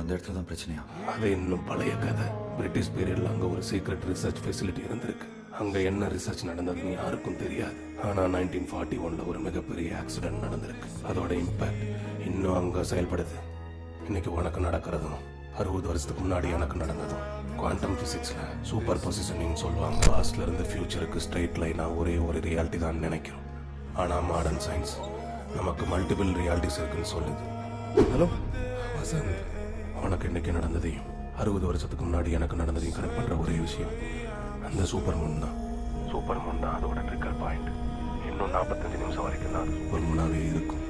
அந்த இடத்துல தான் பிரச்சனையா? அது இன்னும் பழைய கதை. பிரிட்டிஷ் பீரியட்ல அங்கே ஒரு சீக்ரெட் ரிசர்ச் ஃபெசிலிட்டி இருந்திருக்கு. அங்கே என்ன ரிசர்ச் நடந்ததுன்னு யாருக்கும் தெரியாது. ஆனால் 1941 ஒரு மிகப்பெரிய ஆக்சிடென்ட் நடந்திருக்கு. அதோட இம்பேக்ட் இன்னும் அங்கே செயல்படுது. இன்னைக்கு உனக்கு நடக்கிறதும் 60 வருஷத்துக்கு முன்னாடி எனக்கு நடந்ததும் குவாண்டம் ஃபிசிக்ஸில் சூப்பர் பொசிஷனிங் சொல்லுவாங்க. பாஸ்ட்ல இருந்து ஃபியூச்சருக்கு ஸ்ட்ரெயிட் லைனாக ஒரே ஒரு ரியாலிட்டி தான் நினைக்கிறோம். ஆனால் மாடர்ன் சயின்ஸ் நமக்கு மல்டிபிள் ரியாலிட்டிஸ் இருக்குன்னு சொல்லுது. ஹலோ வசந்த், உனக்கு இன்னைக்கு நடந்ததையும் 60 வருஷத்துக்கு முன்னாடி எனக்கு நடந்ததையும் கனெக்ட் பண்ணுற ஒரே விஷயம் அந்த சூப்பர் மூன் தான். சூப்பர் மூன் தான் அதோட ட்ரிக்கர் பாயிண்ட். இன்னும் 45 நிமிஷம் வரைக்கும் தான் சூப்பர் மூனாவே இருக்கும்.